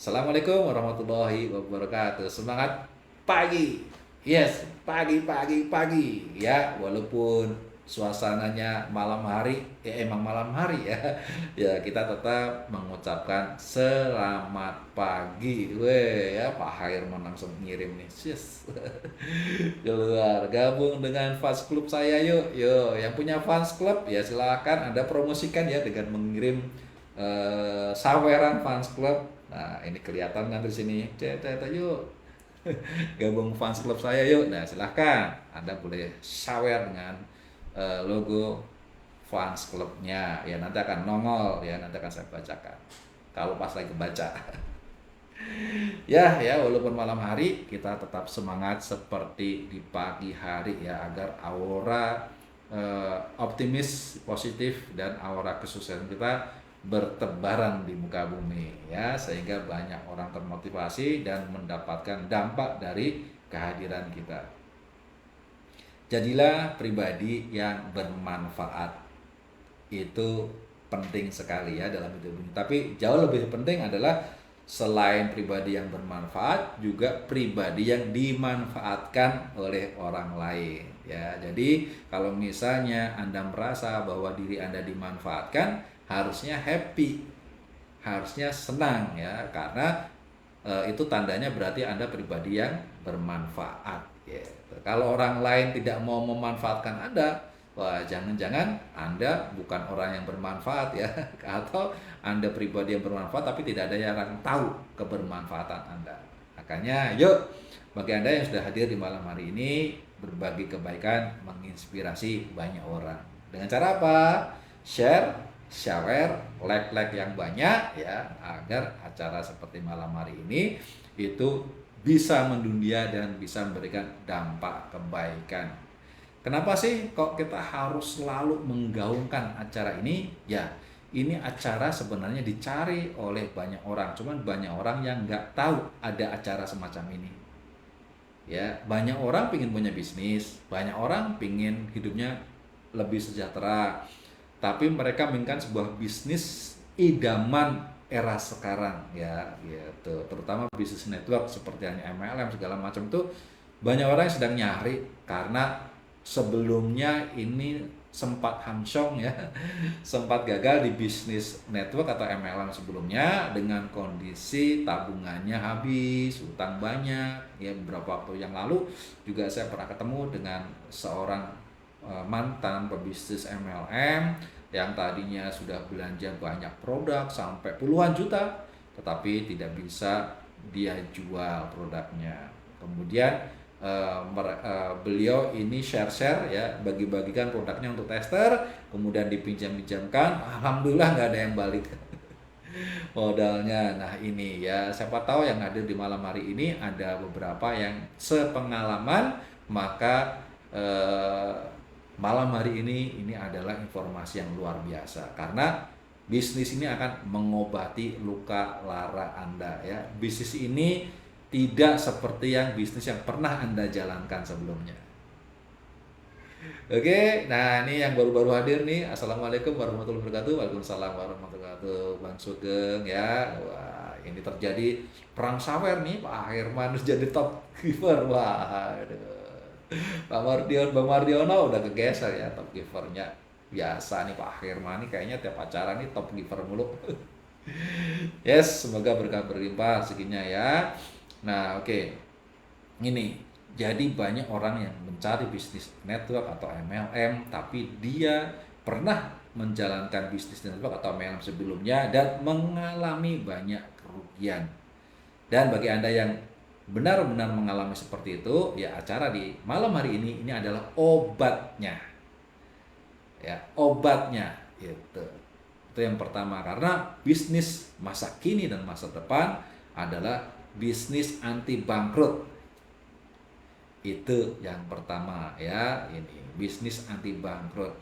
Assalamualaikum warahmatullahi wabarakatuh. Semangat pagi. Yes, pagi pagi pagi ya, walaupun suasananya malam hari, ya emang malam hari ya. Ya, kita tetap mengucapkan selamat pagi. Weh, ya Pak Hairman langsung ngirim nih. Yes. Keluar gabung dengan fans club saya yuk. Yo, yang punya fans club ya silakan Anda promosikan ya dengan mengirim saweran fans club. Nah, ini kelihatan kan di sini. Ceta yuk. Gabung fans club saya yuk. Nah, silahkan Anda boleh sawer dengan logo fans clubnya. Ya, nanti akan nongol ya, nanti akan saya bacakan. Kalau pas lagi baca. Ya, walaupun malam hari kita tetap semangat seperti di pagi hari ya, agar aura optimis, positif dan aura kesuksesan kita bertebaran di muka bumi ya, sehingga banyak orang termotivasi dan mendapatkan dampak dari kehadiran kita. Jadilah pribadi yang bermanfaat. Itu penting sekali ya dalam hidup ini. Tapi jauh lebih penting adalah selain pribadi yang bermanfaat, juga pribadi yang dimanfaatkan oleh orang lain ya. Jadi kalau misalnya Anda merasa bahwa diri Anda dimanfaatkan, harusnya happy, harusnya senang ya, karena itu tandanya berarti Anda pribadi yang bermanfaat gitu. Kalau orang lain tidak mau memanfaatkan Anda, wah jangan-jangan Anda bukan orang yang bermanfaat ya, atau Anda pribadi yang bermanfaat tapi tidak ada yang tahu kebermanfaatan Anda. Makanya yuk, bagi Anda yang sudah hadir di malam hari ini, berbagi kebaikan, menginspirasi banyak orang. Dengan cara apa? Share, like yang banyak ya, agar acara seperti malam hari ini itu bisa mendunia dan bisa memberikan dampak kebaikan. Kenapa sih kok kita harus selalu menggaungkan acara ini? Ya, ini acara sebenarnya dicari oleh banyak orang, cuman banyak orang yang nggak tahu ada acara semacam ini. Ya, banyak orang pingin punya bisnis, banyak orang pingin hidupnya lebih sejahtera, tapi mereka menginginkan sebuah bisnis idaman era sekarang ya, gitu. Terutama bisnis network seperti MLM segala macam tuh banyak orang yang sedang nyari, karena sebelumnya ini sempat hamsong ya, sempat gagal di bisnis network atau MLM sebelumnya dengan kondisi tabungannya habis, utang banyak ya. Beberapa waktu yang lalu juga saya pernah ketemu dengan seorang mantan pebisnis MLM yang tadinya sudah belanja banyak produk sampai puluhan juta, tetapi tidak bisa dia jual produknya. Kemudian beliau ini share ya, bagi-bagikan produknya untuk tester, kemudian dipinjam-pinjamkan, alhamdulillah nggak ada yang balik modalnya. Nah ini ya, siapa tahu yang hadir di malam hari ini ada beberapa yang sepengalaman, maka malam hari ini adalah informasi yang luar biasa, karena bisnis ini akan mengobati luka lara Anda ya. Bisnis ini tidak seperti yang bisnis yang pernah Anda jalankan sebelumnya. Oke, nah ini yang baru-baru hadir nih. Assalamualaikum warahmatullahi wabarakatuh. Waalaikumsalam warahmatullahi wabarakatuh. Bang Sugeng ya. Wah, ini terjadi perang sawer nih. Pak Herman jadi top giver. Wah, aduh. Bang Mardiono udah kegeser ya top givernya. Biasa nih Pak Herman nih kayaknya tiap acara nih top giver mulu. Yes, semoga berkah berlimpah rezekinya ya. Nah, oke. Ini jadi banyak orang yang mencari bisnis network atau MLM, tapi dia pernah menjalankan bisnis network atau MLM sebelumnya dan mengalami banyak kerugian. Dan bagi Anda yang benar-benar mengalami seperti itu, ya acara di malam hari ini adalah obatnya. Ya, obatnya itu. Itu yang pertama, karena bisnis masa kini dan masa depan adalah bisnis anti bangkrut. Itu yang pertama ya, ini bisnis anti bangkrut.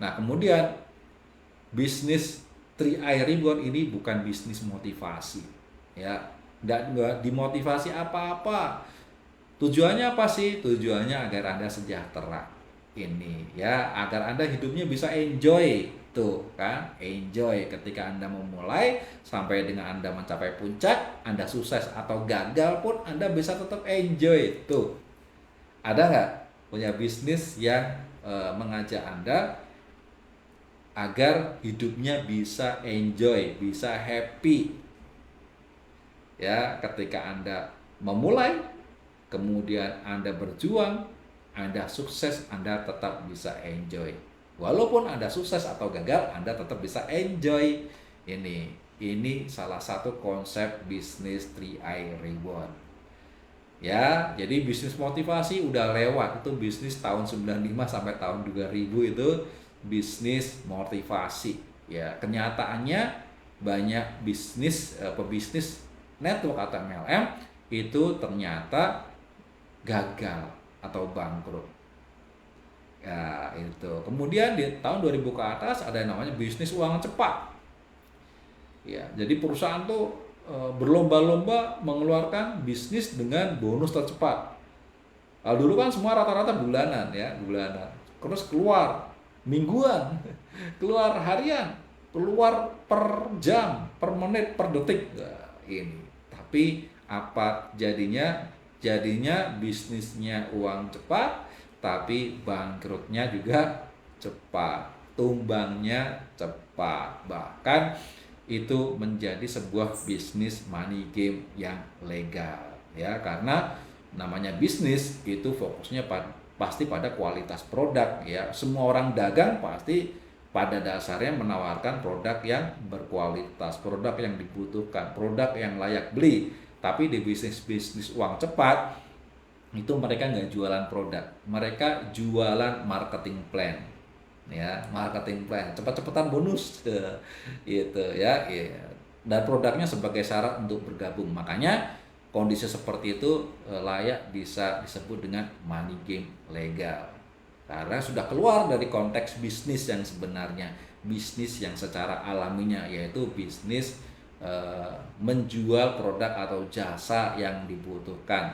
Nah, kemudian bisnis 3i Reborn ini bukan bisnis motivasi ya. Nggak dimotivasi apa-apa. Tujuannya apa sih? Tujuannya agar Anda sejahtera. Ini ya, agar Anda hidupnya bisa enjoy Tuh kan, enjoy ketika Anda memulai sampai dengan Anda mencapai puncak, Anda sukses atau gagal pun Anda bisa tetap enjoy. Tuh, ada nggak punya bisnis yang mengajak Anda agar hidupnya bisa enjoy, bisa happy? Ya, ketika Anda memulai, kemudian Anda berjuang, Anda sukses, Anda tetap bisa enjoy. Walaupun Anda sukses atau gagal, Anda tetap bisa enjoy. Ini salah satu konsep bisnis 3i Reborn. Ya, jadi bisnis motivasi udah lewat, itu bisnis tahun 95 sampai tahun 2000 itu bisnis motivasi. Ya, kenyataannya banyak bisnis pebisnis network atau MLM itu ternyata gagal atau bangkrut. Ya, itu. Kemudian di tahun 2000 ke atas ada yang namanya bisnis uang cepat. Ya, jadi perusahaan tuh berlomba-lomba mengeluarkan bisnis dengan bonus tercepat. Kalau dulu kan semua rata-rata bulanan ya, bulanan. Terus keluar mingguan, keluar harian, keluar per jam, per menit, per detik. Nah, ini. Tapi apa jadinya? Jadinya bisnisnya uang cepat, tapi bangkrutnya juga cepat, tumbangnya cepat. Bahkan itu menjadi sebuah bisnis money game yang legal ya, karena namanya bisnis itu fokusnya pasti pada kualitas produk ya. Semua orang dagang pasti pada dasarnya menawarkan produk yang berkualitas, produk yang dibutuhkan, produk yang layak beli. Tapi di bisnis uang cepat itu mereka nggak jualan produk, mereka jualan marketing plan ya, marketing plan, cepat-cepatan bonus gitu ya, dan produknya sebagai syarat untuk bergabung. Makanya kondisi seperti itu layak bisa disebut dengan money game legal, karena sudah keluar dari konteks bisnis yang sebenarnya, bisnis yang secara alaminya, yaitu bisnis menjual produk atau jasa yang dibutuhkan.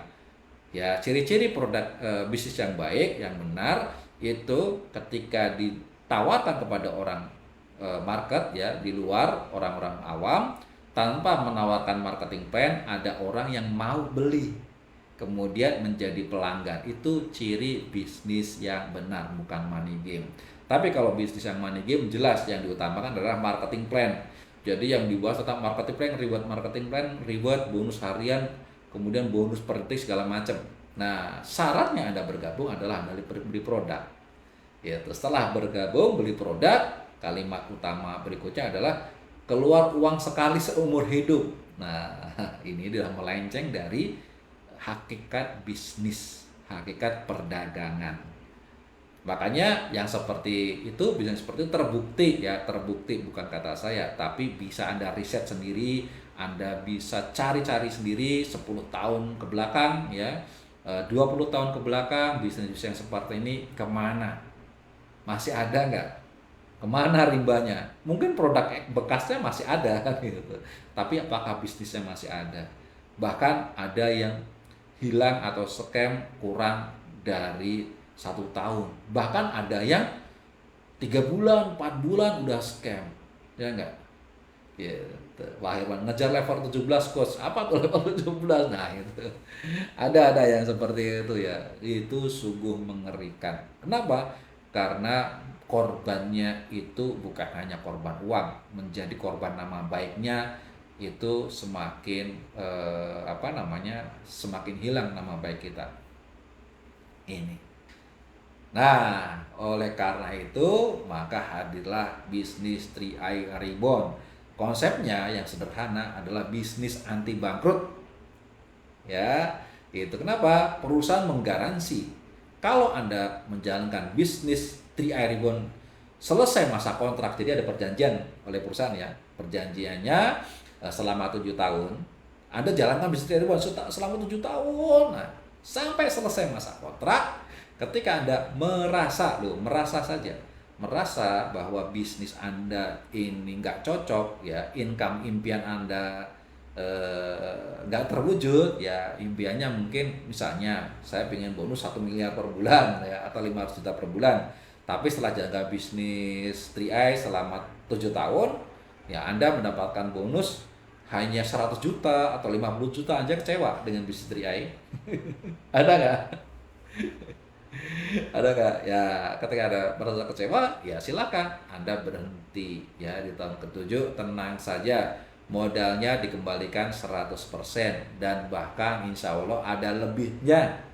Ya, ciri-ciri produk bisnis yang baik, yang benar itu ketika ditawarkan kepada orang market ya, di luar orang-orang awam, tanpa menawarkan marketing plan, ada orang yang mau beli kemudian menjadi pelanggan. Itu ciri bisnis yang benar, bukan money game. Tapi kalau bisnis yang money game, jelas yang diutamakan adalah marketing plan. Jadi yang dibahas tentang marketing plan, reward, bonus harian, kemudian bonus per detik segala macam. Nah, syaratnya Anda bergabung adalah Anda beli produk. Ya, setelah bergabung beli produk, kalimat utama berikutnya adalah keluar uang sekali seumur hidup. Nah, ini adalah melenceng dari hakikat bisnis, hakikat perdagangan. Makanya yang seperti itu, bisnis seperti itu terbukti bukan kata saya, tapi bisa Anda riset sendiri, Anda bisa cari-cari sendiri 10 tahun ke belakang ya, 20 tahun ke belakang, bisnis yang seperti ini kemana? Masih ada nggak? Kemana rimbanya? Mungkin produk bekasnya masih ada gitu, tapi apakah bisnisnya masih ada? Bahkan ada yang hilang atau scam kurang dari 1 tahun, bahkan ada yang 3 bulan, 4 bulan udah scam, ya enggak? Gitu. Wah, ngejar level 17 coach, apa tuh level 17? Nah itu ada yang seperti itu ya, itu sungguh mengerikan. Kenapa? Karena korbannya itu bukan hanya korban uang, menjadi korban nama baiknya itu semakin semakin hilang nama baik kita ini. Nah, oleh karena itu maka hadirlah bisnis 3i Reborn. Konsepnya yang sederhana adalah bisnis anti bangkrut. Ya, itu kenapa perusahaan menggaransi kalau Anda menjalankan bisnis 3i Reborn selesai masa kontrak. Jadi ada perjanjian oleh perusahaan ya. Perjanjiannya selama 7 tahun. Anda jalankan bisnis 3i Reborn selama 7 tahun. Nah, sampai selesai masa kontrak. Ketika Anda merasa bahwa bisnis Anda ini nggak cocok ya, income impian Anda nggak terwujud ya, impiannya mungkin misalnya saya pengen bonus 1 miliar per bulan ya, atau 500 juta per bulan, Tapi setelah jaga bisnis 3i selama 7 tahun, ya Anda mendapatkan bonus hanya 100 juta atau 50 juta aja kecewa dengan bisnis 3i. Ada nggak? Ada nggak? Ya ketika ada merasa kecewa, ya silakan Anda berhenti ya di tahun ketujuh, tenang saja. Modalnya dikembalikan 100% dan bahkan insya Allah ada lebihnya.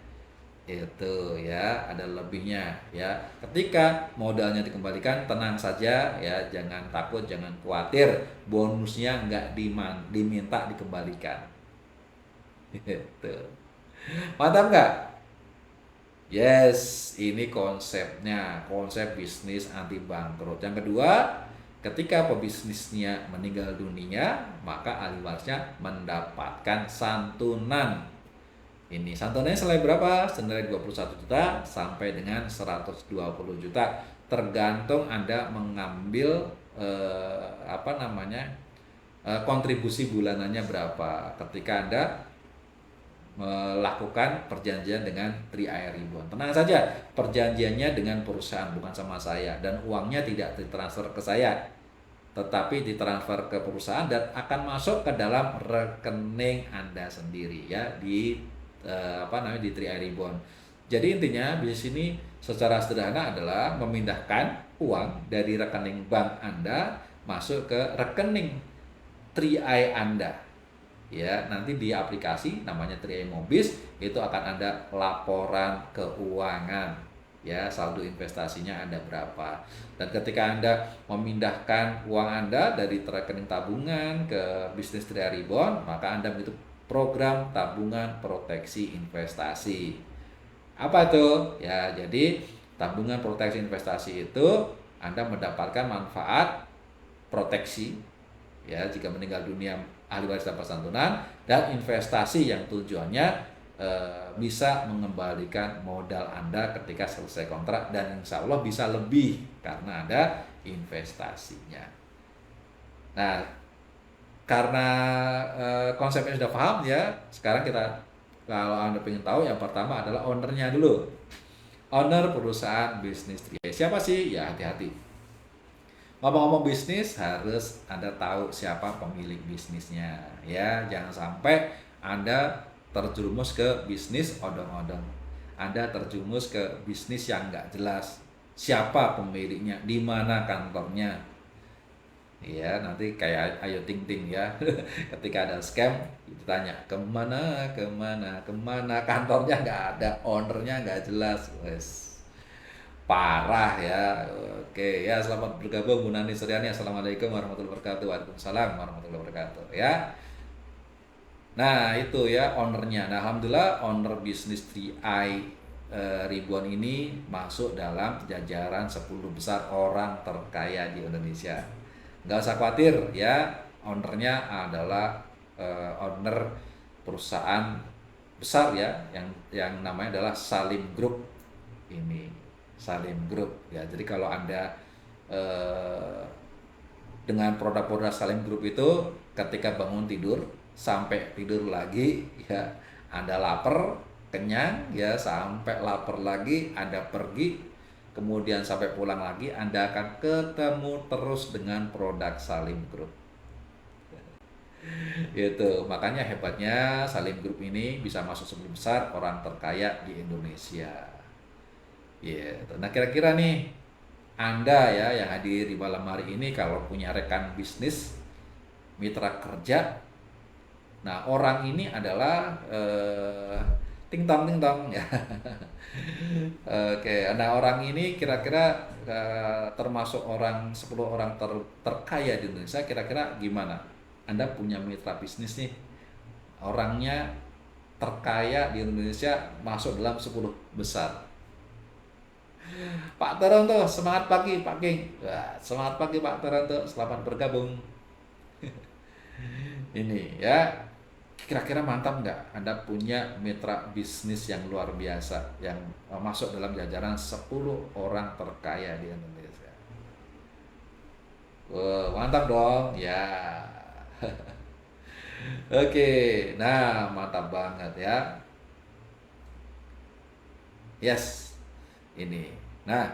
Itu ya, ada lebihnya ya. Ketika modalnya dikembalikan, tenang saja ya, jangan takut, jangan khawatir. Bonusnya nggak diminta dikembalikan. Gitu. Mantap nggak? Yes, ini konsepnya, konsep bisnis anti bangkrut. Yang kedua, ketika pebisnisnya meninggal dunia, maka ahli warisnya mendapatkan santunan. Ini santunannya senilai berapa? Senilai 21 juta sampai dengan 120 juta. Tergantung Anda mengambil kontribusi bulanannya berapa. Ketika Anda melakukan perjanjian dengan 3i Reborn. Tenang saja, perjanjiannya dengan perusahaan, bukan sama saya, dan uangnya tidak ditransfer ke saya, tetapi ditransfer ke perusahaan dan akan masuk ke dalam rekening Anda sendiri ya di di 3i Reborn. Jadi intinya bisnis ini secara sederhana adalah memindahkan uang dari rekening bank Anda masuk ke rekening 3i Anda. Ya, nanti di aplikasi namanya 3i Mobis itu akan ada laporan keuangan ya, saldo investasinya Anda berapa. Dan ketika Anda memindahkan uang Anda dari rekening tabungan ke bisnis 3i Reborn, maka Anda begitu program tabungan proteksi investasi. Apa itu? Ya, jadi tabungan proteksi investasi itu Anda mendapatkan manfaat proteksi ya jika meninggal dunia ahli waris dapat santunan, dan investasi yang tujuannya bisa mengembalikan modal Anda ketika selesai kontrak, dan insya Allah bisa lebih karena ada investasinya. Nah, karena konsepnya sudah paham ya, sekarang kita kalau Anda ingin tahu, yang pertama adalah ownernya dulu. Owner perusahaan bisnis 3i. Siapa sih? Ya hati-hati. Ngomong-ngomong bisnis, harus Anda tahu siapa pemilik bisnisnya ya. Jangan sampai Anda terjerumus ke bisnis odong-odong. Anda terjerumus ke bisnis yang nggak jelas. Siapa pemiliknya, di mana kantornya. Ya, nanti kayak Ayu Ting Ting ya. Ketika ada scam, ditanya kemana, kantornya nggak ada, ownernya nggak jelas. Wes, parah ya. Oke ya, selamat bergabung Bu Nani Suryani. Assalamualaikum warahmatullahi wabarakatuh. Waalaikumsalam warahmatullahi wabarakatuh ya. Nah itu ya ownernya. Nah alhamdulillah owner bisnis 3i Reborn ini masuk dalam jajaran 10 besar orang terkaya di Indonesia. Nggak usah khawatir ya, ownernya adalah owner perusahaan besar ya, yang namanya adalah Salim Group. Ini Salim Group ya. Jadi kalau Anda dengan produk-produk Salim Group itu, ketika bangun tidur sampai tidur lagi ya, Anda lapar, kenyang ya, sampai lapar lagi Anda pergi, kemudian sampai pulang lagi, Anda akan ketemu terus dengan produk Salim Group. Itu makanya hebatnya Salim Group ini bisa masuk 10 besar orang terkaya di Indonesia. Gitu. Nah kira-kira nih Anda ya yang hadir di malam hari ini, kalau punya rekan bisnis, mitra kerja, nah orang ini adalah ting tong ya. Oke, nah orang ini kira-kira termasuk 10 orang terkaya di Indonesia. Kira-kira gimana? Anda punya mitra bisnis nih, orangnya terkaya di Indonesia masuk dalam 10 besar. Pak Toronto, semangat pagi Pak King. Wah, semangat pagi Pak Toronto, selamat bergabung. Ini ya, kira-kira mantap nggak Anda punya mitra bisnis yang luar biasa, yang masuk dalam jajaran 10 orang terkaya di Indonesia. Wah, mantap dong ya. Oke, nah mantap banget ya. Yes, ini. Nah,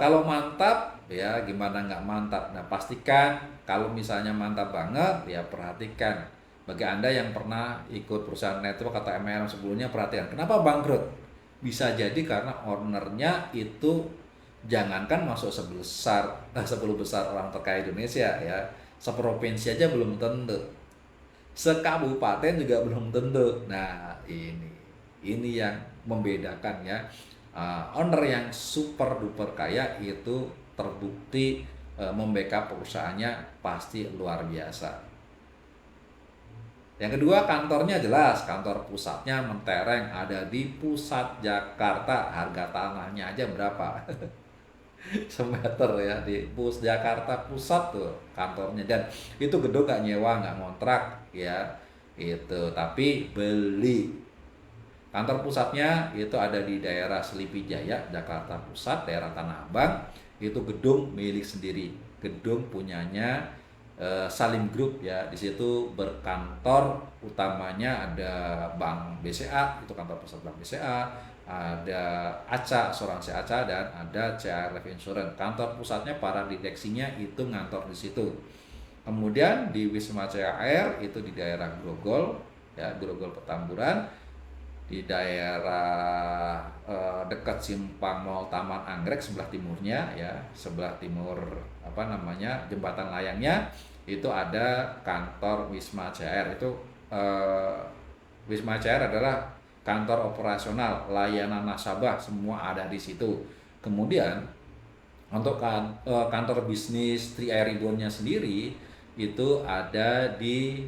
Kalau mantap ya gimana nggak mantap. Nah pastikan kalau misalnya mantap banget ya perhatikan. Bagi Anda yang pernah ikut perusahaan network atau MLM sebelumnya, perhatikan kenapa bangkrut. Bisa jadi karena ownernya itu jangankan masuk 10 besar orang terkaya Indonesia ya, seprovinsi aja belum tentu, sekabupaten juga belum tentu. Nah ini yang membedakan ya. Owner yang super duper kaya itu terbukti membackup perusahaannya pasti luar biasa. Yang kedua, kantornya jelas, kantor pusatnya mentereng, ada di pusat Jakarta. Harga tanahnya aja berapa? Semeter ya, di Jakarta Pusat tuh kantornya. Dan itu gedung nggak nyewa, nggak ngontrak ya, itu tapi beli. Kantor pusatnya itu ada di daerah Selipi Jaya, Jakarta Pusat, daerah Tanah Abang. Itu gedung milik sendiri, gedung punyanya Salim Group ya. Di situ berkantor utamanya ada Bank BCA, itu kantor pusat Bank BCA, ada ACA, asuransi ACA, dan ada CR Life Insurance. Kantor pusatnya, para direksinya itu ngantor di situ. Kemudian di Wisma CR itu di daerah Grogol ya, Grogol Petamburan, di daerah dekat Simpang Mall Taman Anggrek sebelah timurnya ya, sebelah timur jembatan layangnya itu ada kantor Wisma CR. Itu Wisma CR adalah kantor operasional, layanan nasabah semua ada di situ. Kemudian untuk kantor bisnis 3i Ribbon-nya sendiri itu ada di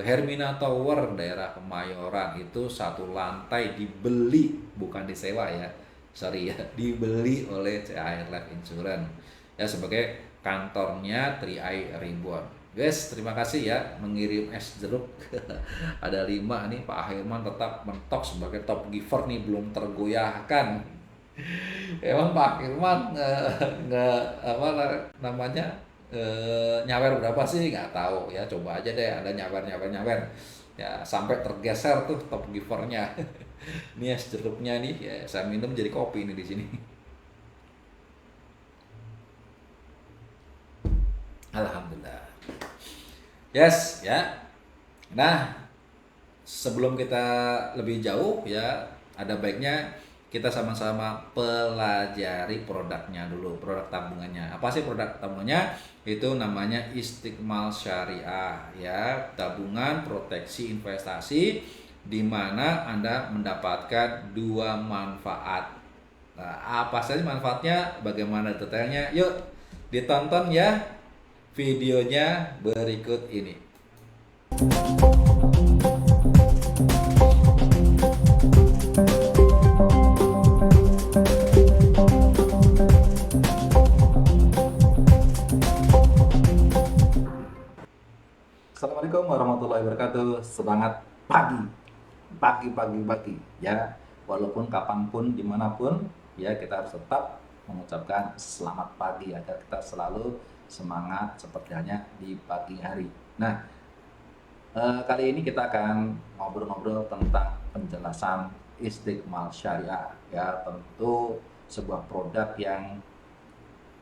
Hermina Tower, daerah Kemayoran. Itu satu lantai dibeli, bukan disewa ya, sorry ya, dibeli oleh CR Life Insurance ya sebagai kantornya 3i Ribbon. Guys, terima kasih ya mengirim es jeruk. Ada 5 nih, Pak Herman tetap mentok sebagai top giver nih, belum tergoyahkan. Emang Pak Firman nggak apa namanya nyawer berapa sih, nggak tahu ya, coba aja deh ada nyawer ya sampai tergeser tuh top givernya. Ini es jeruknya nih ya, saya minum jadi kopi nih di sini. Alhamdulillah. Yes ya. Nah, sebelum kita lebih jauh ya, ada baiknya kita sama-sama pelajari produknya dulu, produk tabungannya. Apa sih produk tabungannya? Itu namanya Istiqmal Syariah ya, tabungan proteksi investasi di mana Anda mendapatkan 2 manfaat. Nah, apa saja manfaatnya? Bagaimana detailnya? Yuk ditonton ya videonya berikut ini. Assalamualaikum warahmatullahi wabarakatuh. Semangat pagi, pagi ya. Walaupun kapanpun, dimanapun ya, kita harus tetap mengucapkan selamat pagi agar kita selalu semangat seperti halnya di pagi hari. Nah, kali ini kita akan ngobrol-ngobrol tentang penjelasan Istiqmal Syariah ya. Tentu sebuah produk yang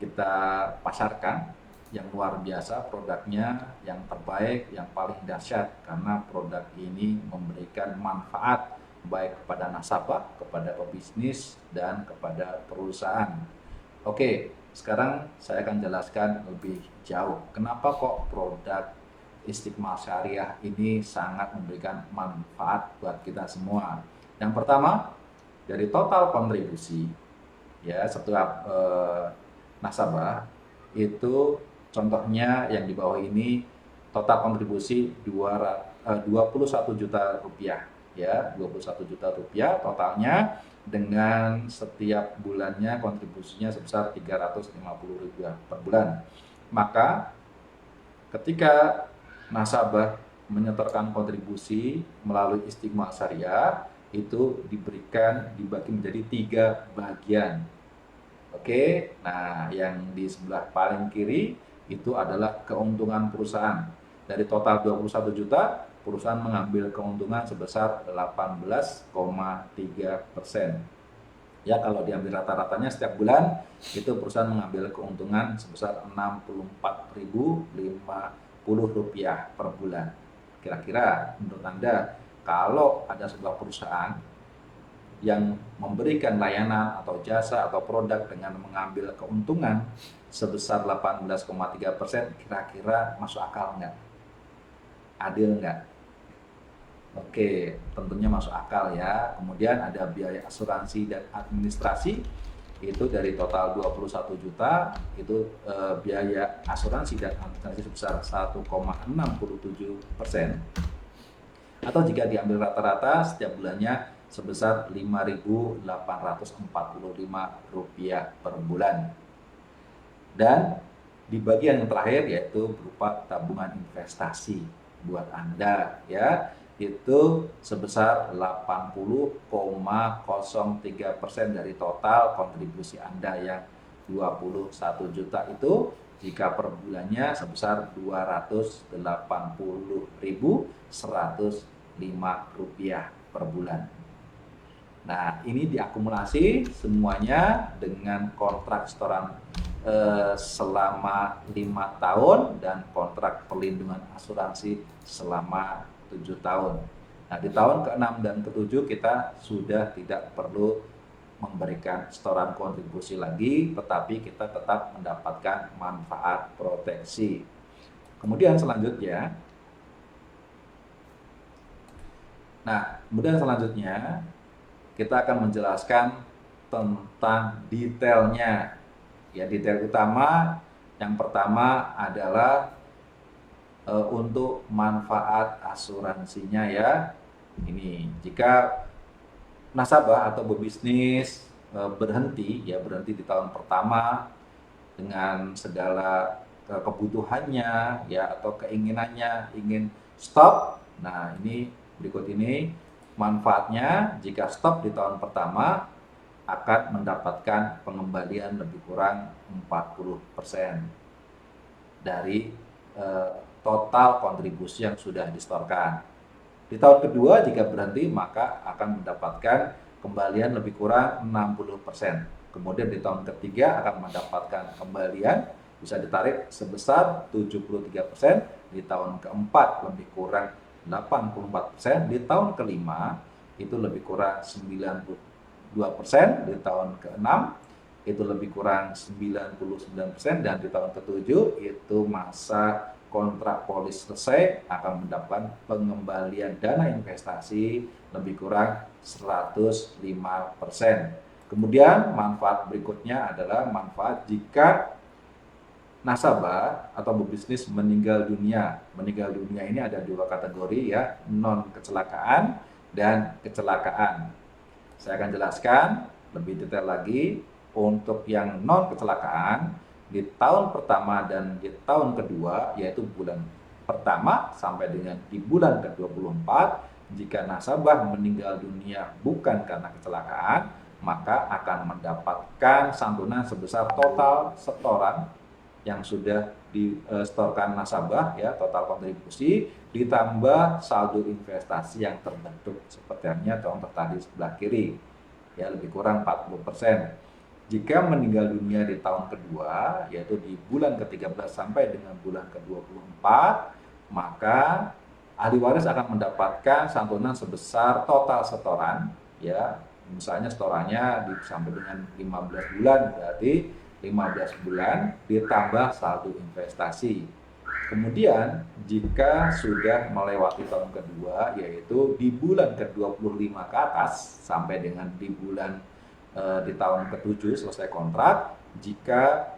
kita pasarkan, yang luar biasa produknya, yang terbaik, yang paling dahsyat, karena produk ini memberikan manfaat baik kepada nasabah, kepada pebisnis, dan kepada perusahaan. Oke, sekarang saya akan jelaskan lebih jauh kenapa kok produk Istiqmal Syariah ini sangat memberikan manfaat buat kita semua. Yang pertama, dari total kontribusi ya setiap nasabah itu, contohnya yang di bawah ini, total kontribusi 21 juta rupiah ya, 21 juta rupiah totalnya, dengan setiap bulannya kontribusinya sebesar 350 rupiah per bulan. Maka ketika nasabah menyetorkan kontribusi melalui Istiqmal Syariah, itu dibagi menjadi 3 bagian. Oke, nah yang di sebelah paling kiri itu adalah keuntungan perusahaan. Dari total 21 juta, perusahaan mengambil keuntungan sebesar 18,3%. Ya, kalau diambil rata-ratanya setiap bulan itu perusahaan mengambil keuntungan sebesar Rp64.050 per bulan. Kira-kira menurut Anda, kalau ada sebuah perusahaan yang memberikan layanan atau jasa atau produk dengan mengambil keuntungan sebesar 18,3%, kira-kira masuk akal nggak? Adil nggak? Oke, tentunya masuk akal ya. Kemudian ada biaya asuransi dan administrasi, itu dari total 21 juta, itu biaya asuransi dan administrasi sebesar 1,67%. Atau jika diambil rata-rata setiap bulannya sebesar Rp5.845 per bulan. Dan di bagian yang terakhir yaitu berupa tabungan investasi buat Anda ya, itu sebesar 80,03% dari total kontribusi Anda yang 21 juta itu, jika per bulannya sebesar Rp280.105 per bulan. Nah, ini diakumulasi semuanya dengan kontrak setoran selama 5 tahun dan kontrak perlindungan asuransi selama 7 tahun. Nah, di tahun ke-6 dan ke-7 kita sudah tidak perlu memberikan setoran kontribusi lagi, tetapi kita tetap mendapatkan manfaat proteksi. Kemudian selanjutnya, kita akan menjelaskan tentang detailnya. Ya, detail utama yang pertama adalah untuk manfaat asuransinya ya. Ini jika nasabah atau pebisnis berhenti di tahun pertama dengan segala kebutuhannya ya atau keinginannya ingin stop. Nah, ini berikut ini manfaatnya. Jika stop di tahun pertama akan mendapatkan pengembalian lebih kurang 40% dari total kontribusi yang sudah disetorkan. Di tahun kedua jika berhenti maka akan mendapatkan kembalian lebih kurang 60%. Kemudian di tahun ketiga akan mendapatkan kembalian bisa ditarik sebesar 73%, di tahun keempat lebih kurang 84%, di tahun kelima itu lebih kurang 92%, di tahun ke-6 itu lebih kurang 99%, dan di tahun ke-7 itu masa kontrak polis selesai akan mendapatkan pengembalian dana investasi lebih kurang 105%. Kemudian manfaat berikutnya adalah manfaat jika nasabah atau pebisnis meninggal dunia. Meninggal dunia ini ada dua kategori ya, non kecelakaan dan kecelakaan. Saya akan jelaskan lebih detail lagi. Untuk yang non kecelakaan, di tahun pertama dan di tahun kedua, yaitu bulan pertama sampai dengan di bulan ke-24, jika nasabah meninggal dunia bukan karena kecelakaan, maka akan mendapatkan santunan sebesar total setoran yang sudah disetorkan nasabah ya, total kontribusi ditambah saldo investasi yang terbentuk seperti yang contoh tadi sebelah kiri ya, lebih kurang 40%. Jika meninggal dunia di tahun kedua, yaitu di bulan ke-13 sampai dengan bulan ke-24, maka ahli waris akan mendapatkan santunan sebesar total setoran ya, misalnya setorannya sampai dengan 15 bulan, berarti 15 bulan ditambah saldo investasi. Kemudian jika sudah melewati tahun kedua, yaitu di bulan ke-25 ke atas sampai dengan di tahun ke-7 selesai kontrak, jika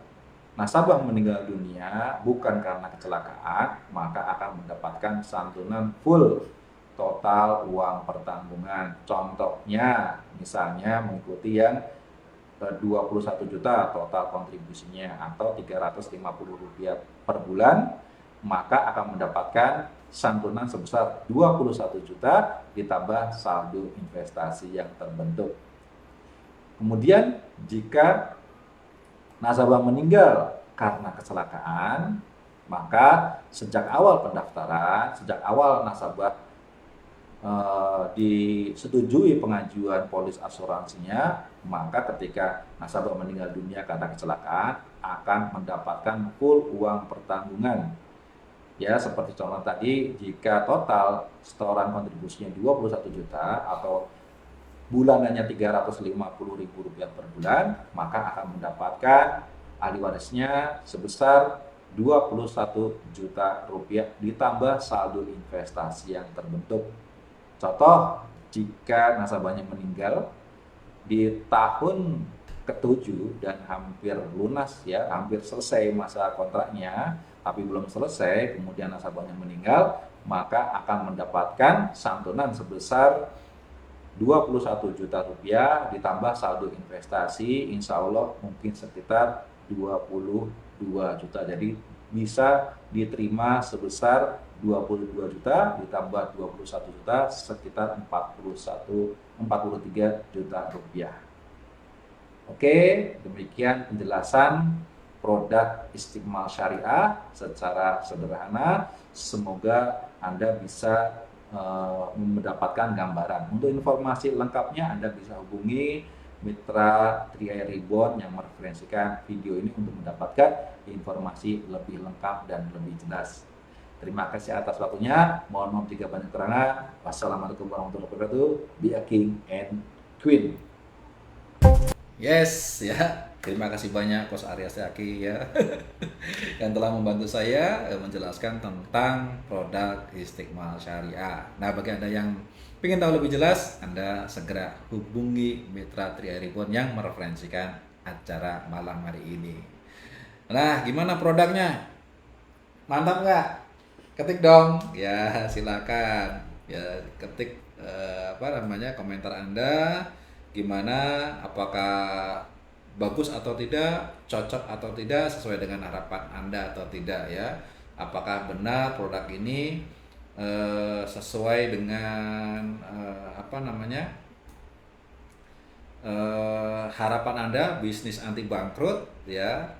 nasabah meninggal dunia bukan karena kecelakaan, maka akan mendapatkan santunan full total uang pertanggungan. Contohnya misalnya mengikuti yang 21 juta total kontribusinya atau Rp350 per bulan, maka akan mendapatkan santunan sebesar 21 juta ditambah saldo investasi yang terbentuk. Kemudian jika nasabah meninggal karena kecelakaan, maka sejak awal pendaftaran, sejak awal nasabah disetujui pengajuan polis asuransinya, maka ketika nasabah meninggal dunia karena kecelakaan akan mendapatkan full uang pertanggungan. Ya, seperti contoh tadi, jika total setoran kontribusinya 21 juta atau bulanannya Rp350.000 per bulan, maka akan mendapatkan ahli warisnya sebesar Rp21 juta ditambah saldo investasi yang terbentuk. Contoh, jika nasabahnya meninggal di tahun ke-7 dan hampir lunas ya, hampir selesai masa kontraknya, tapi belum selesai, kemudian nasabahnya meninggal, maka akan mendapatkan santunan sebesar Rp21 juta ditambah saldo investasi, insya Allah mungkin sekitar 22 juta. Jadi bisa diterima sebesar 22 juta ditambah 21 juta sekitar 43 juta rupiah. Oke, demikian penjelasan produk Istiqmal Syariah secara sederhana. Semoga Anda bisa mendapatkan gambaran. Untuk informasi lengkapnya Anda bisa hubungi Mitra Triai Reborn yang mereferensikan video ini untuk mendapatkan informasi lebih lengkap dan lebih jelas. Terima kasih atas waktunya. Mohon maaf jika banyak kekurangan. Wassalamualaikum warahmatullahi wabarakatuh. Be a king and queen. Yes, ya. Terima kasih banyak Coach Arya Seaki ya yang telah membantu saya menjelaskan tentang produk Istiqmal Syariah. Nah, bagi Anda yang ingin tahu lebih jelas, Anda segera hubungi Mitra Triai Reborn yang mereferensikan acara malam hari ini. Nah, gimana produknya? Mantap nggak? Ketik dong. Ya, silakan. Ya, ketik komentar Anda. Gimana? Apakah bagus atau tidak, cocok atau tidak, sesuai dengan harapan Anda atau tidak ya. Apakah benar produk ini sesuai dengan harapan Anda, bisnis anti bangkrut ya.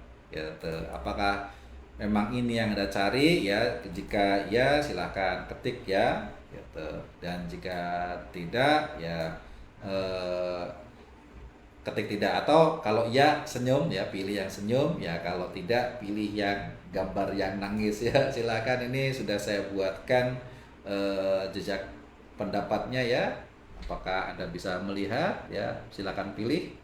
Apakah memang ini yang Anda cari ya? Jika ya, silahkan ketik ya. Dan jika tidak ya ketik tidak, atau kalau ya senyum ya, pilih yang senyum ya, kalau tidak pilih yang gambar yang nangis ya. Silakan, ini sudah saya buatkan jejak pendapatnya ya. Apakah Anda bisa melihat ya? Silakan pilih.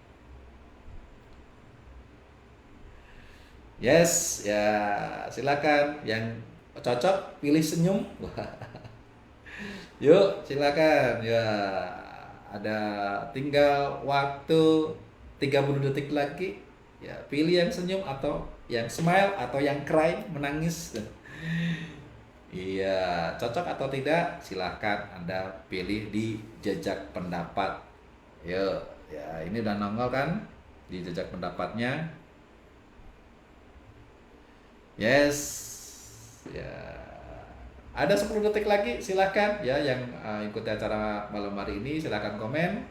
Yes ya, silakan yang cocok pilih senyum. Yuk silakan ya. Ada tinggal waktu 30 detik lagi ya, pilih yang senyum atau yang smile atau yang cry, menangis. Iya, cocok atau tidak silahkan Anda pilih di jejak pendapat. Yuk ya, ini udah nongol kan di jejak pendapatnya. Yes ya, ada 10 detik lagi, silahkan ya yang ikuti acara malam hari ini, silahkan komen.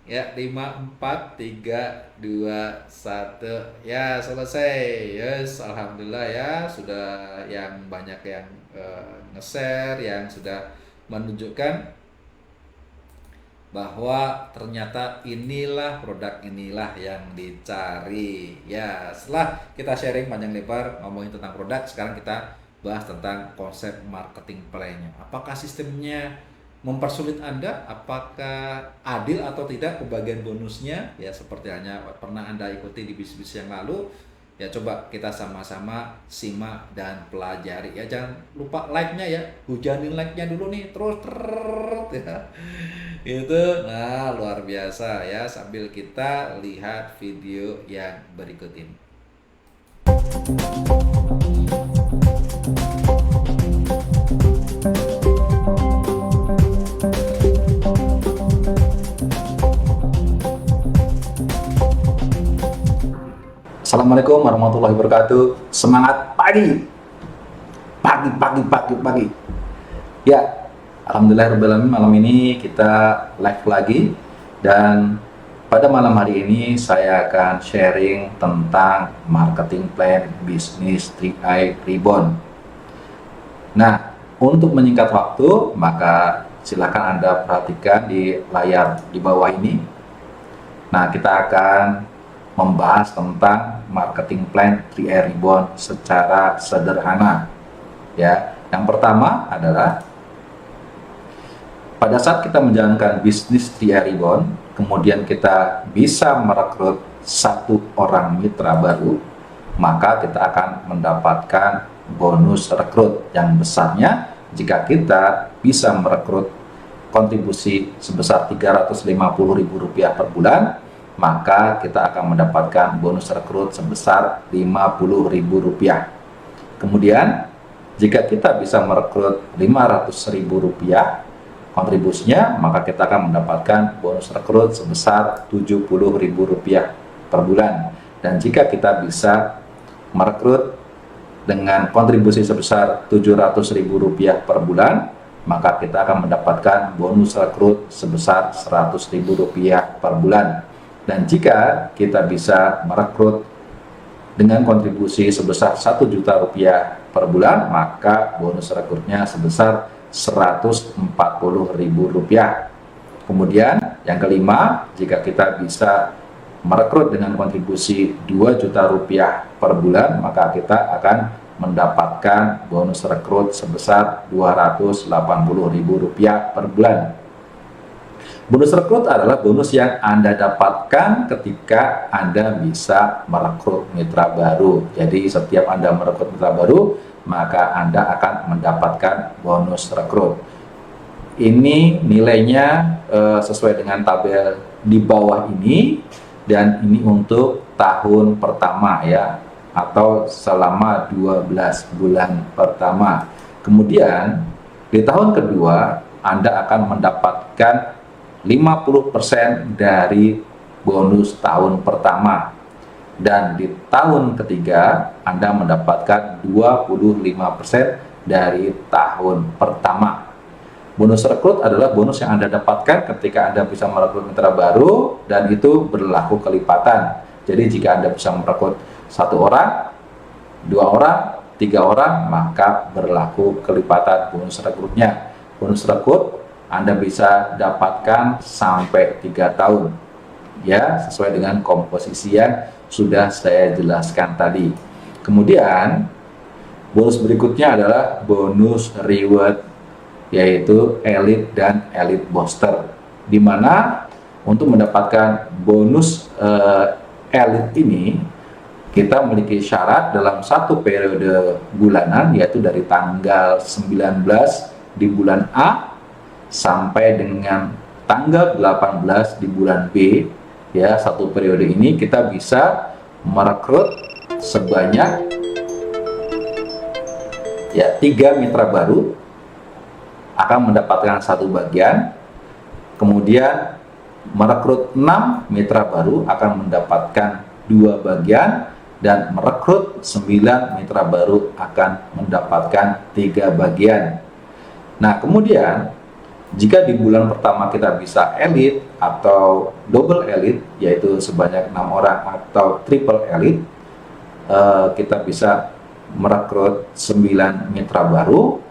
Ya, 5, 4, 3, 2, 1. Ya, selesai. Yes, alhamdulillah ya, sudah yang banyak yang nge-share, yang sudah menunjukkan bahwa ternyata inilah produk inilah yang dicari ya. Setelah kita sharing panjang lebar ngomongin tentang produk, sekarang kita bahas tentang konsep marketing plan-nya. Apakah sistemnya mempersulit Anda? Apakah adil atau tidak pembagian bonusnya ya, seperti hanya pernah Anda ikuti di bisnis yang lalu ya. Coba kita sama-sama simak dan pelajari ya. Jangan lupa like-nya ya, hujanin like-nya dulu nih, terus ya itu. Nah, luar biasa ya, sambil kita lihat video yang berikut ini. Assalamualaikum warahmatullahi wabarakatuh. Semangat pagi. Pagi. Ya, alhamdulillahirrahmanirrahim, malam ini kita live lagi. Dan pada malam hari ini saya akan sharing tentang marketing plan bisnis Triai Reborn. Nah, untuk menyingkat waktu, maka silakan Anda perhatikan di layar di bawah ini. Nah, kita akan membahas tentang marketing plan 3R Reborn secara sederhana. Ya, yang pertama adalah pada saat kita menjalankan bisnis 3R Reborn, kemudian kita bisa merekrut satu orang mitra baru, maka kita akan mendapatkan bonus rekrut yang besarnya jika kita bisa merekrut kontribusi sebesar Rp350.000 per bulan, maka kita akan mendapatkan bonus rekrut sebesar Rp50.000. Kemudian jika kita bisa merekrut Rp500.000 kontribusinya, maka kita akan mendapatkan bonus rekrut sebesar Rp70.000 per bulan. Dan jika kita bisa merekrut dengan kontribusi sebesar Rp700.000 per bulan, maka kita akan mendapatkan bonus rekrut sebesar Rp100.000 per bulan. Dan jika kita bisa merekrut dengan kontribusi sebesar Rp1.000.000 per bulan, maka bonus rekrutnya sebesar Rp140.000. Kemudian yang kelima, jika kita bisa merekrut dengan kontribusi Rp2.000.000 per bulan, maka kita akan mendapatkan bonus rekrut sebesar Rp280.000 per bulan. Bonus rekrut adalah bonus yang Anda dapatkan ketika Anda bisa merekrut mitra baru. Jadi setiap Anda merekrut mitra baru, maka Anda akan mendapatkan bonus rekrut. Ini nilainya sesuai dengan tabel di bawah ini, dan ini untuk tahun pertama ya, atau selama 12 bulan pertama. Kemudian di tahun kedua Anda akan mendapatkan 50% dari bonus tahun pertama, dan di tahun ketiga Anda mendapatkan 25% dari tahun pertama. Bonus rekrut adalah bonus yang Anda dapatkan ketika Anda bisa merekrut mitra baru, dan itu berlaku kelipatan. Jadi jika Anda bisa merekrut 1 orang, 2 orang, 3 orang, maka berlaku kelipatan bonus rekrutnya. Bonus rekrut Anda bisa dapatkan sampai 3 tahun. Ya, sesuai dengan komposisi yang sudah saya jelaskan tadi. Kemudian bonus berikutnya adalah bonus reward, yaitu elite dan elite booster, di mana untuk mendapatkan bonus elite ini kita memiliki syarat dalam satu periode bulanan, yaitu dari tanggal 19 di bulan A sampai dengan tanggal 18 di bulan B. Ya, satu periode ini kita bisa merekrut sebanyak 3 mitra baru, akan mendapatkan 1 bagian. Kemudian merekrut 6 mitra baru akan mendapatkan 2 bagian, dan merekrut 9 mitra baru akan mendapatkan 3 bagian. Nah, kemudian jika di bulan pertama kita bisa elite atau double elite, yaitu sebanyak 6 orang, atau triple elite, kita bisa merekrut 9 mitra baru.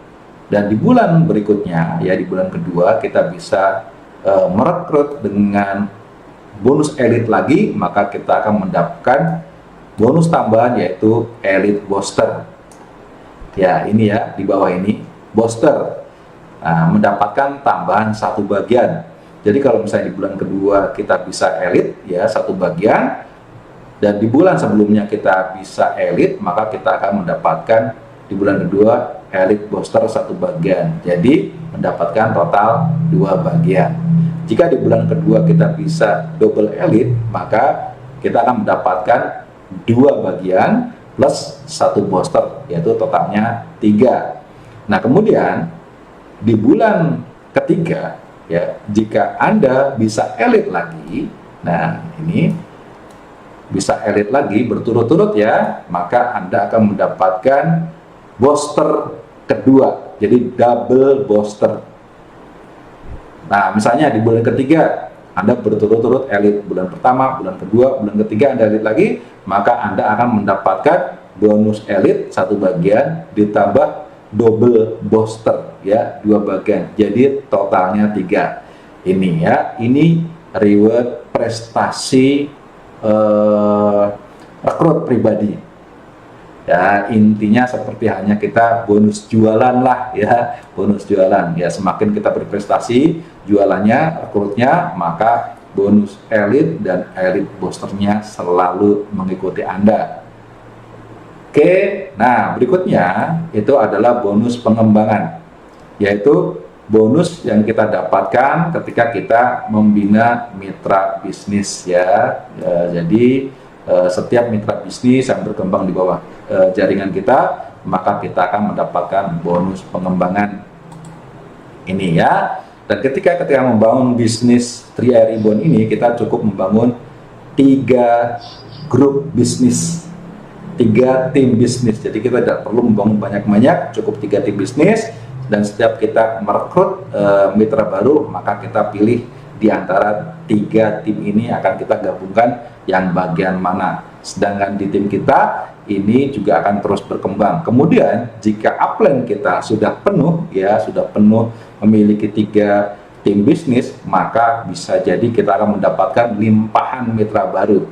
Dan di bulan berikutnya, ya di bulan kedua, kita bisa merekrut dengan bonus elite lagi, maka kita akan mendapatkan bonus tambahan, yaitu elite booster. Ya, ini ya di bawah ini booster. Nah, mendapatkan tambahan 1 bagian. Jadi kalau misalnya di bulan kedua kita bisa elite, ya 1 bagian, dan di bulan sebelumnya kita bisa elite, maka kita akan mendapatkan di bulan kedua elite booster 1 bagian. Jadi mendapatkan total 2 bagian. Jika di bulan kedua kita bisa double elite, maka kita akan mendapatkan 2 bagian plus 1 booster, yaitu totalnya 3. Nah, kemudian di bulan ketiga, ya, jika Anda bisa elite lagi, nah ini bisa elite lagi berturut-turut ya, maka Anda akan mendapatkan booster kedua, jadi double booster. Nah, misalnya di bulan ketiga Anda berturut-turut elite, bulan pertama, bulan kedua, bulan ketiga Anda elite lagi, maka Anda akan mendapatkan bonus elite 1 bagian ditambah double booster ya, 2 bagian. Jadi totalnya 3. Ini ya, ini reward prestasi rekrut pribadi. Ya, intinya seperti hanya kita bonus jualan lah ya, bonus jualan. Ya, semakin kita berprestasi jualannya, rekrutnya, maka bonus elit dan elit boosternya selalu mengikuti Anda. Oke, nah berikutnya itu adalah bonus pengembangan, yaitu bonus yang kita dapatkan ketika kita membina mitra bisnis ya. Jadi setiap mitra bisnis yang berkembang di bawah jaringan kita, maka kita akan mendapatkan bonus pengembangan ini ya. Dan ketika membangun bisnis 3i Reborn ini, kita cukup membangun 3 grup bisnis, 3 tim bisnis. Jadi kita tidak perlu membangun banyak-banyak, cukup 3 tim bisnis. Dan setiap kita merekrut mitra baru, maka kita pilih di antara 3 tim ini akan kita gabungkan yang bagian mana. Sedangkan di tim kita ini juga akan terus berkembang. Kemudian jika upline kita sudah penuh ya, sudah penuh memiliki 3 tim bisnis, maka bisa jadi kita akan mendapatkan limpahan mitra baru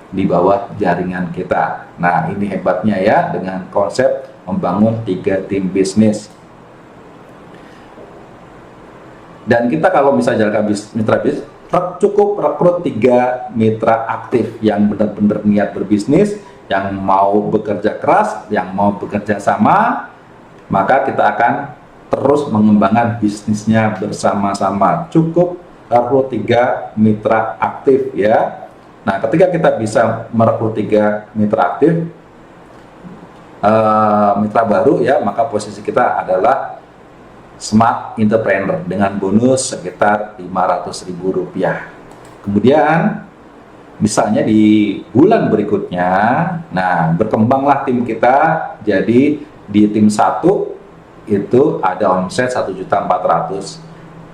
di bawah jaringan kita. Nah, ini hebatnya ya dengan konsep membangun 3 tim bisnis. Dan kita kalau misalnya jalankan mitra bisnis, cukup rekrut 3 mitra aktif yang benar-benar niat berbisnis, yang mau bekerja keras, yang mau bekerja sama, maka kita akan terus mengembangkan bisnisnya bersama-sama. Cukup rekrut 3 mitra aktif ya. Nah, ketika kita bisa merekrut 3 mitra aktif, mitra baru ya, maka posisi kita adalah Smart Entrepreneur dengan bonus sekitar Rp500.000. Kemudian misalnya di bulan berikutnya, nah berkembanglah tim kita, jadi di tim 1 itu ada omset 1.400.000,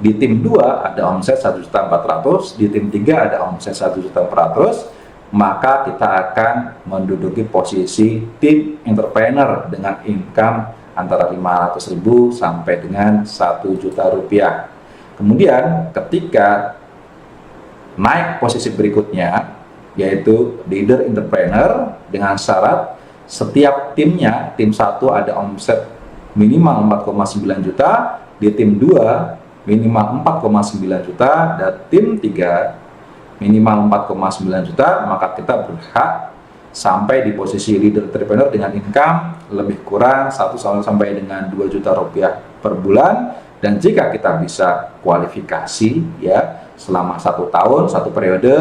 di tim 2 ada omset 1.400.000, di tim 3 ada omset 1.400.000, maka kita akan menduduki posisi tim entrepreneur dengan income antara 500.000 sampai dengan 1 juta rupiah. Kemudian ketika naik posisi berikutnya, yaitu leader entrepreneur, dengan syarat setiap timnya, tim 1 ada omset minimal 4,9 juta, di tim 2 minimal 4,9 juta, dan tim 3 minimal 4,9 juta, maka kita berhak sampai di posisi leader entrepreneur dengan income lebih kurang 1 sampai dengan 2 juta rupiah per bulan. Dan jika kita bisa kualifikasi ya selama 1 tahun, 1 periode,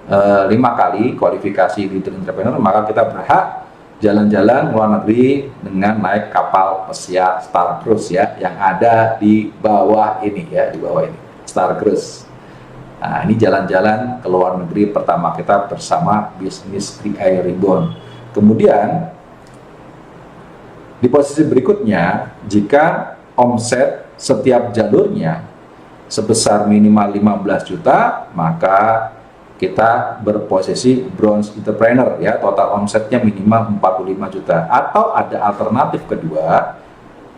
5 kali kualifikasi leader entrepreneur, maka kita berhak jalan-jalan luar negeri dengan naik kapal pesiar Star Cruise ya, yang ada di bawah ini ya, di bawah ini Star Cruise. Nah, ini jalan-jalan ke luar negeri pertama kita bersama bisnis 3i Reborn. Kemudian di posisi berikutnya, jika omset setiap jalurnya sebesar minimal 15 juta, maka kita berposisi bronze entrepreneur ya, total omsetnya minimal 45 juta. Atau ada alternatif kedua,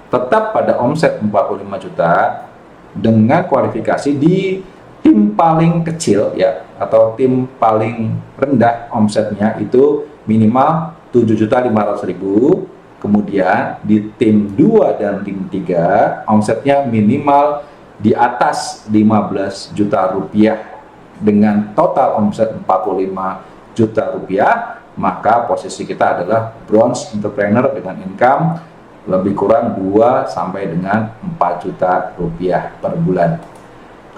tetap pada omset 45 juta dengan kualifikasi di tim paling kecil ya, atau tim paling rendah omsetnya itu minimal 7.500.000. Kemudian di tim 2 dan tim 3 omsetnya minimal di atas 15 juta rupiah dengan total omset 45 juta rupiah, maka posisi kita adalah bronze entrepreneur dengan income lebih kurang 2 sampai dengan 4 juta rupiah per bulan.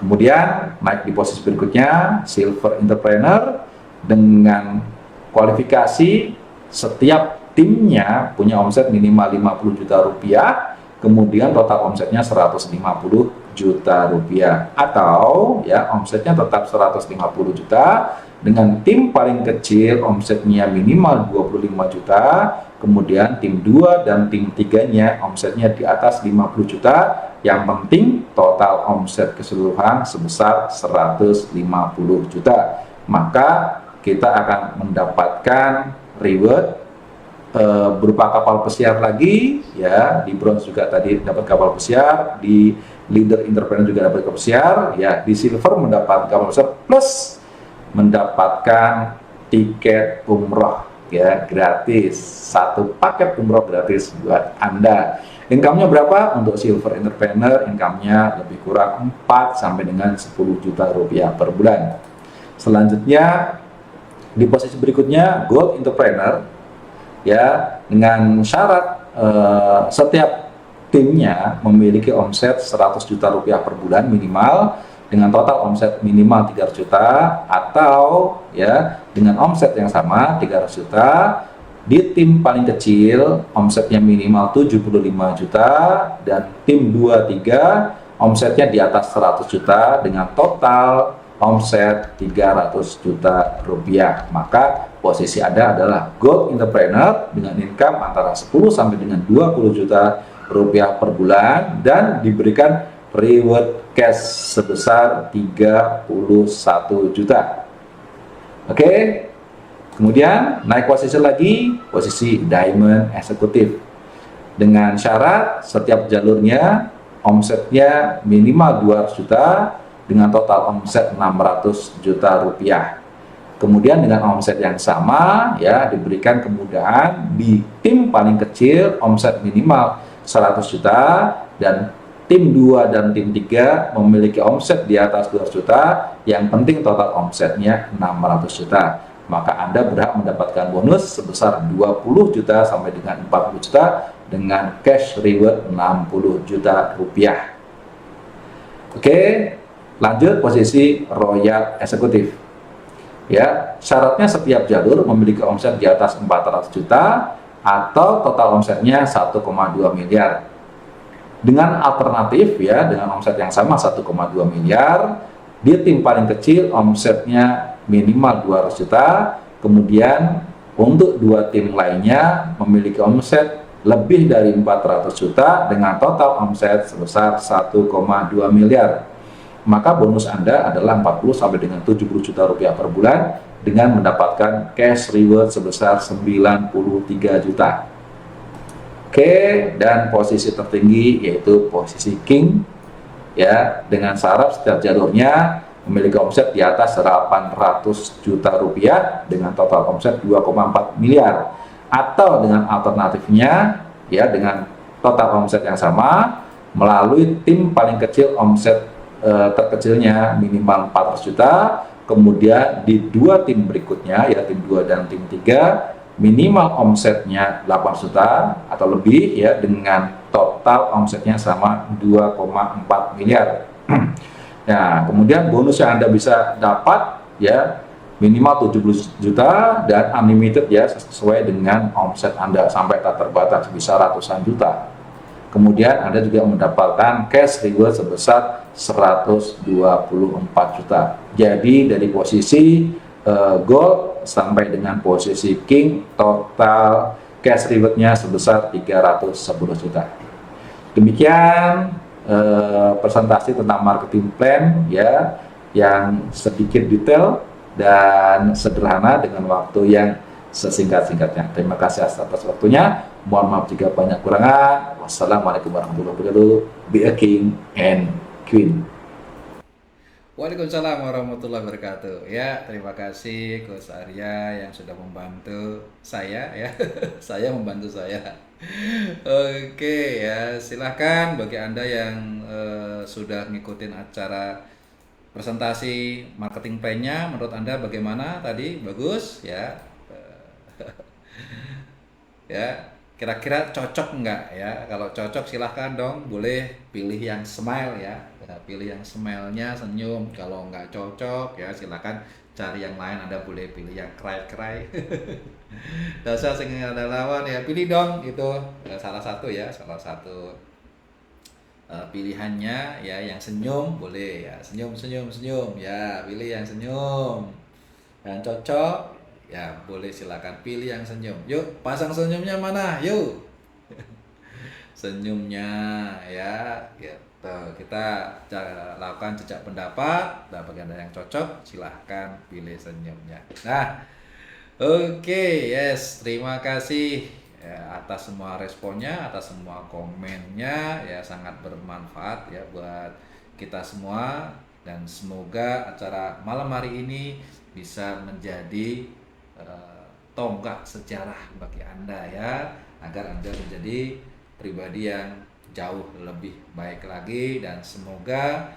Kemudian naik di posisi berikutnya, silver entrepreneur dengan kualifikasi setiap timnya punya omset minimal 50 juta rupiah, kemudian total omsetnya 150 juta rupiah, atau ya omsetnya tetap 150 juta dengan tim paling kecil omsetnya minimal 25 juta, kemudian tim 2 dan tim 3-nya omsetnya di atas 50 juta. Yang penting total omset keseluruhan sebesar 150 juta. Maka kita akan mendapatkan reward berupa kapal pesiar lagi, ya. Di bronze juga tadi dapat kapal pesiar, di leader entrepreneur juga dapat kapal pesiar, ya. Di silver mendapatkan kapal pesiar plus mendapatkan tiket umroh, ya, gratis. Satu paket umroh gratis buat Anda. Income-nya berapa? Untuk silver entrepreneur, income-nya lebih kurang 4 sampai dengan 10 juta rupiah per bulan. Selanjutnya, di posisi berikutnya, gold entrepreneur, ya, dengan syarat setiap timnya memiliki omset 100 juta rupiah per bulan minimal, dengan total omset minimal 300 juta, atau ya dengan omset yang sama 300 juta. Di tim paling kecil omsetnya minimal 75 juta, dan tim 2-3 omsetnya di atas 100 juta dengan total omset 300 juta rupiah. Maka posisi Anda adalah gold entrepreneur dengan income antara 10 sampai dengan 20 juta rupiah per bulan dan diberikan reward cash sebesar 31 juta. Oke. Kemudian naik posisi lagi, posisi diamond eksekutif. Dengan syarat setiap jalurnya omsetnya minimal 200 juta dengan total omset 600 juta rupiah. Kemudian dengan omset yang sama, ya, diberikan kemudahan di tim paling kecil omset minimal 100 juta, dan tim 2 dan tim 3 memiliki omset di atas 200 juta, yang penting total omsetnya 600 juta. Maka Anda berhak mendapatkan bonus sebesar 20 juta sampai dengan 40 juta dengan cash reward 60 juta rupiah. Oke, lanjut posisi royal eksekutif. Ya, syaratnya setiap jalur memiliki omset di atas 400 juta atau total omsetnya 1,2 miliar. Dengan alternatif, ya, dengan omset yang sama 1,2 miliar, di tim paling kecil omsetnya minimal 200 juta, kemudian untuk 2 tim lainnya memiliki omset lebih dari 400 juta dengan total omset sebesar 1,2 miliar. Maka bonus Anda adalah 40 sampai dengan 70 juta rupiah per bulan dengan mendapatkan cash reward sebesar 93 juta. Oke, dan posisi tertinggi yaitu posisi king, ya, dengan syarat setiap jalurnya memiliki omset di atas 800 juta rupiah dengan total omset 2,4 miliar, atau dengan alternatifnya, ya, dengan total omset yang sama melalui tim paling kecil omset terkecilnya minimal 400 juta, kemudian di 2 tim berikutnya, ya, tim 2 dan tim 3 minimal omsetnya 8 juta atau lebih, ya, dengan total omsetnya sama 2,4 miliar. Nah, kemudian bonus yang Anda bisa dapat, ya, minimal 70 juta dan unlimited, ya, sesuai dengan omset Anda sampai tak terbatas, bisa ratusan juta. Kemudian Anda juga mendapatkan cash reward sebesar 124 juta. Jadi dari posisi gold sampai dengan posisi king, total cash rewardnya sebesar 310 juta. Demikian presentasi tentang marketing plan, ya, yang sedikit detail dan sederhana dengan waktu yang sesingkat-singkatnya. Terima kasih atas waktunya. Mohon maaf jika banyak kurangan. Wassalamualaikum warahmatullahi wabarakatuh. Be a king and queen. Waalaikumsalam warahmatullahi wabarakatuh. Ya, terima kasih Coach Arya yang sudah membantu saya, ya. Saya membantu saya. Oke, ya, silahkan bagi Anda yang sudah ngikutin acara presentasi marketing plan-nya, menurut Anda bagaimana tadi? Bagus, ya. Ya, kira-kira cocok enggak, ya? Kalau cocok silahkan dong, boleh pilih yang smile, ya. Ya, pilih yang smile-nya, senyum. Kalau enggak cocok, ya silahkan cari yang lain. Anda boleh pilih yang cry-cry. Dasar sing ada lawan, ya pilih dong itu, salah satu, ya, salah satu pilihannya, ya, yang senyum boleh, ya, senyum senyum senyum, ya, pilih yang senyum. Yang cocok, ya, boleh silakan pilih yang senyum. Yuk, pasang senyumnya mana? Yuk. Senyumnya, ya, gitu. Kita lakukan jejak pendapat. Nah, bagi Anda yang cocok, silahkan pilih senyumnya. Nah, oke, yes, terima kasih ya atas semua responnya, atas semua komennya ya, sangat bermanfaat ya buat kita semua, dan semoga acara malam hari ini bisa menjadi tonggak sejarah bagi Anda ya, agar Anda menjadi pribadi yang jauh lebih baik lagi, dan semoga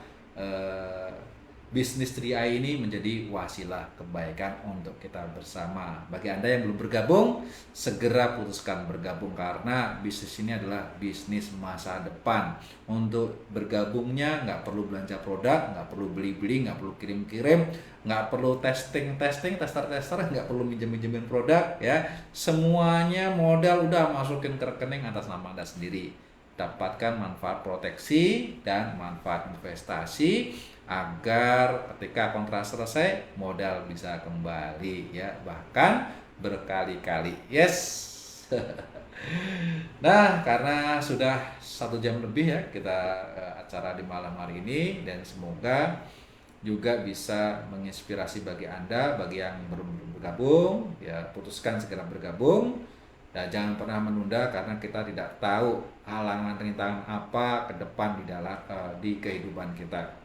bisnis 3i ini menjadi wasilah kebaikan untuk kita bersama. Bagi Anda yang belum bergabung, segera putuskan bergabung, karena bisnis ini adalah bisnis masa depan. Untuk bergabungnya nggak perlu belanja produk, nggak perlu beli-beli, nggak perlu kirim-kirim, nggak perlu testing-testing, tester-tester, nggak perlu minjem-minjemin produk ya. Semuanya modal udah masukin ke rekening atas nama Anda sendiri. Dapatkan manfaat proteksi dan manfaat investasi, agar ketika kontrak selesai modal bisa kembali ya, bahkan berkali-kali. Yes. Nah, karena sudah 1 jam lebih ya kita acara di malam hari ini, dan semoga juga bisa menginspirasi bagi Anda, bagi yang belum bergabung ya, putuskan segera bergabung. Dan jangan pernah menunda, karena kita tidak tahu halangan rintangan apa ke depan di kehidupan kita.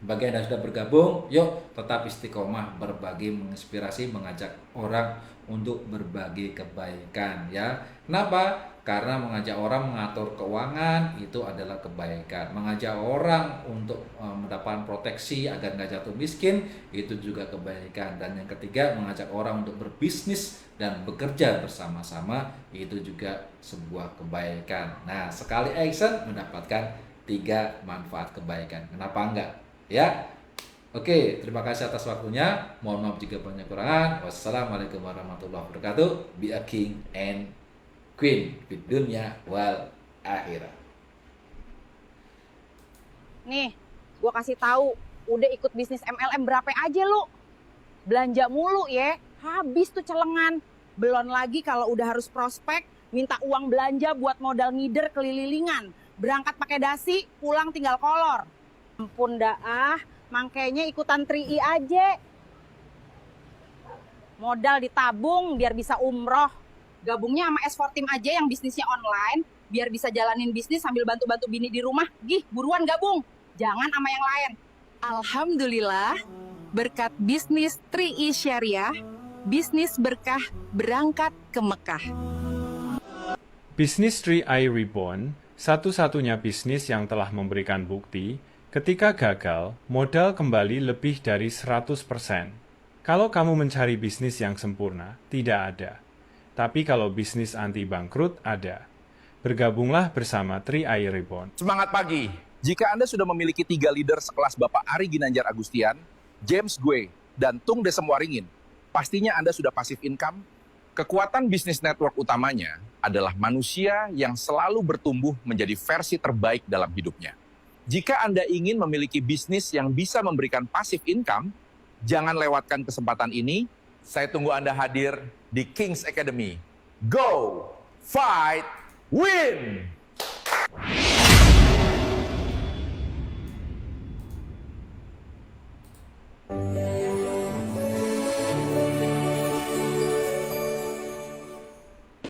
Bagi Anda sudah bergabung, yuk tetap istiqomah berbagi, menginspirasi, mengajak orang untuk berbagi kebaikan ya. Kenapa? Karena mengajak orang mengatur keuangan itu adalah kebaikan. Mengajak orang untuk mendapatkan proteksi agar nggak jatuh miskin itu juga kebaikan. Dan yang ketiga, mengajak orang untuk berbisnis dan bekerja bersama-sama itu juga sebuah kebaikan. Nah, sekali action mendapatkan 3 manfaat kebaikan. Kenapa enggak? Ya. Oke, terima kasih atas waktunya. Mohon maaf jika banyak kekurangan. Wassalamualaikum warahmatullahi wabarakatuh. Be a king and queen di dunia wal akhirat. Nih, gua kasih tahu, udah ikut bisnis MLM berapa aja lu? Belanja mulu ya, habis tuh celengan. Belum lagi kalau udah harus prospek, minta uang belanja buat modal ngider kelilingan. Berangkat pakai dasi, pulang tinggal kolor. Ampun dah makanya ikutan 3i aja. Modal ditabung biar bisa umroh. Gabungnya sama S4 Team aja yang bisnisnya online, biar bisa jalanin bisnis sambil bantu-bantu bini di rumah. Gih, buruan gabung. Jangan sama yang lain. Alhamdulillah, berkat bisnis 3i Syariah, bisnis berkah berangkat ke Mekah. Bisnis 3i Reborn, satu-satunya bisnis yang telah memberikan bukti, ketika gagal, modal kembali lebih dari 100%. Kalau kamu mencari bisnis yang sempurna, tidak ada. Tapi kalau bisnis anti bangkrut, ada. Bergabunglah bersama 3i Reborn. Semangat pagi! Jika Anda sudah memiliki 3 leader sekelas Bapak Ari Ginanjar Agustian, James Gue, dan Tung Desem Waringin, pastinya Anda sudah pasif income. Kekuatan bisnis network utamanya adalah manusia yang selalu bertumbuh menjadi versi terbaik dalam hidupnya. Jika Anda ingin memiliki bisnis yang bisa memberikan pasif income, jangan lewatkan kesempatan ini. Saya tunggu Anda hadir di King's Academy. Go! Fight! Win!